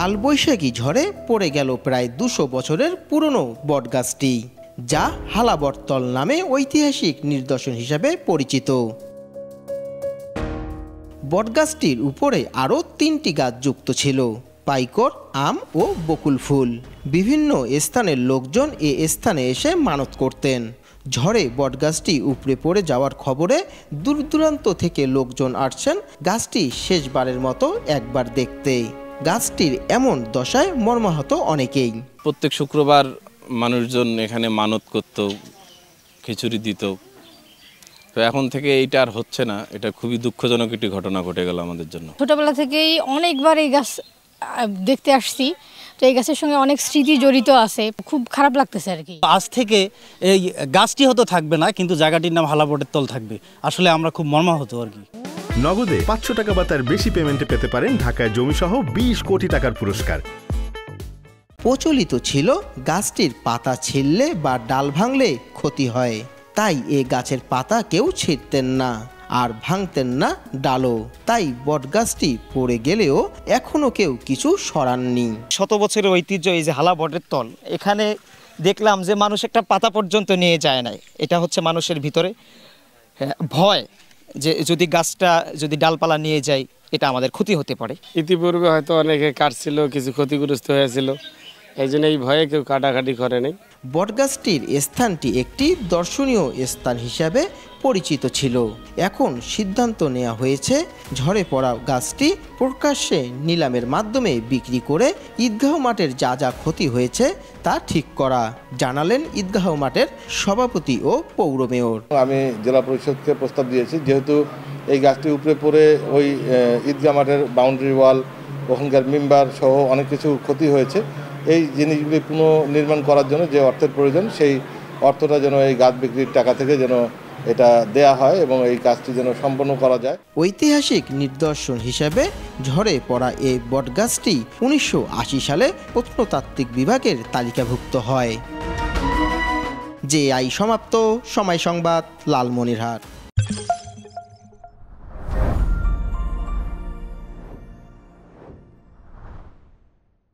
কালবৈশাখী ঝড়ে পড়ে গেল প্রায় ২০০ বছরের পুরনো বটগাছটি, যা হালাবটতল নামে ঐতিহাসিক নিদর্শন হিসাবে পরিচিত। বটগাছটির উপরে আরও ৩টি গাছ যুক্ত ছিল, পাইকর, আম ও বকুল ফুল। বিভিন্ন স্থানের লোকজন এ স্থানে এসে মানত করতেন। ঝড়ে বটগাছটি উপড়ে পড়ে যাওয়ার খবরে দূর দূরান্ত থেকে লোকজন আসছেন গাছটি শেষবারের মতো একবার দেখতে। গাছটির এমন দশায় মর্মাহত অনেকেই। প্রত্যেক শুক্রবার মানুষজন এখানে মানত করত, খিচুড়ি দিত। তো এখন থেকে এইটা আর হচ্ছে না। এটা খুবই দুঃখজনক একটি ঘটনা ঘটে গেল আমাদের জন্য। ছোটবেলা থেকেই অনেকবার এই গাছ দেখতে আসছি, তো এই গাছের সঙ্গে অনেক স্মৃতি জড়িত আছে। খুব খারাপ লাগতেছে আর কি। আজ থেকে এই গাছটি হয়তো থাকবে না, কিন্তু জায়গাটির নাম হালাবটতল থাকবে। আসলে আমরা খুব মর্মাহত আর কি। নগদে ৫০০ টাকা বা তার বেশি পেমেন্টে পেতে পারেন ঢাকায় জমিসহ ২০ কোটি টাকার পুরস্কার। প্রচলিত ছিল গাছটির পাতা ছিঁড়লে বা ডাল ভাঙলে ক্ষতি হয়, তাই এ গাছের পাতা কেউ ছিঁড়তেন না আর ভাঙতেন না ডালও। তাই বটগাছটি পড়ে গেলেও এখনো কেউ কিছু সরাননি। শত বছরের ঐতিহ্য এই যে হালা বটের তল, এখানে দেখলাম যে মানুষ একটা পাতা পর্যন্ত নিয়ে যায় না। এটা হচ্ছে মানুষের ভিতরে ভয় যে যদি গাছটা যদি ডালপালা নিয়ে যায় এটা আমাদের ক্ষতি হতে পারে। ইতিপূর্বে হয়তো অনেকে কাটছিল, কিছু ক্ষতিগ্রস্ত হয়েছিল, এই জন্য এই ভয়ে কেউ কাটাকাটি করে নাই। বটগাছটির স্থানটি একটি দর্শনীয় স্থান হিসাবে পরিচিত ছিল। এখন সিদ্ধান্ত নেওয়া হয়েছে ঝড়ে পড়া গাছটি প্রকাশ্যে নিলামের মাধ্যমে বিক্রি করে ঈদগাহ মাঠের যা যা ক্ষতি হয়েছে তা ঠিক করা, জানালেন ঈদগাহ মাঠের সভাপতি ও পৌর মেয়র। আমি জেলা পরিষদকে প্রস্তাব দিয়েছি, যেহেতু এই গাছটি উপরে পড়ে ওই ঈদগাহ মাঠের বাউন্ডারি ওয়াল, ওখানকার মেম্বার সহ অনেক কিছু ক্ষতি হয়েছে। এই জিনিসগুলি পুনর্নির্মাণ করার জন্য যে অর্থের প্রয়োজন, সেই অর্থটা যেন এই গাছ বিক্রির টাকা থেকে যেন এটা দেয়া হয় এবং এই কাজটি যেন সম্পন্ন করা যায়। ঐতিহাসিক নিদর্শন হিসেবে ঝড়ে পড়া এই বটগাছটি ১৯৮০ সালে প্রত্নতাত্ত্বিক বিভাগের তালিকাভুক্ত হয়। যে আই সমাপ্ত। সময় সংবাদ, লালমনিরহাট।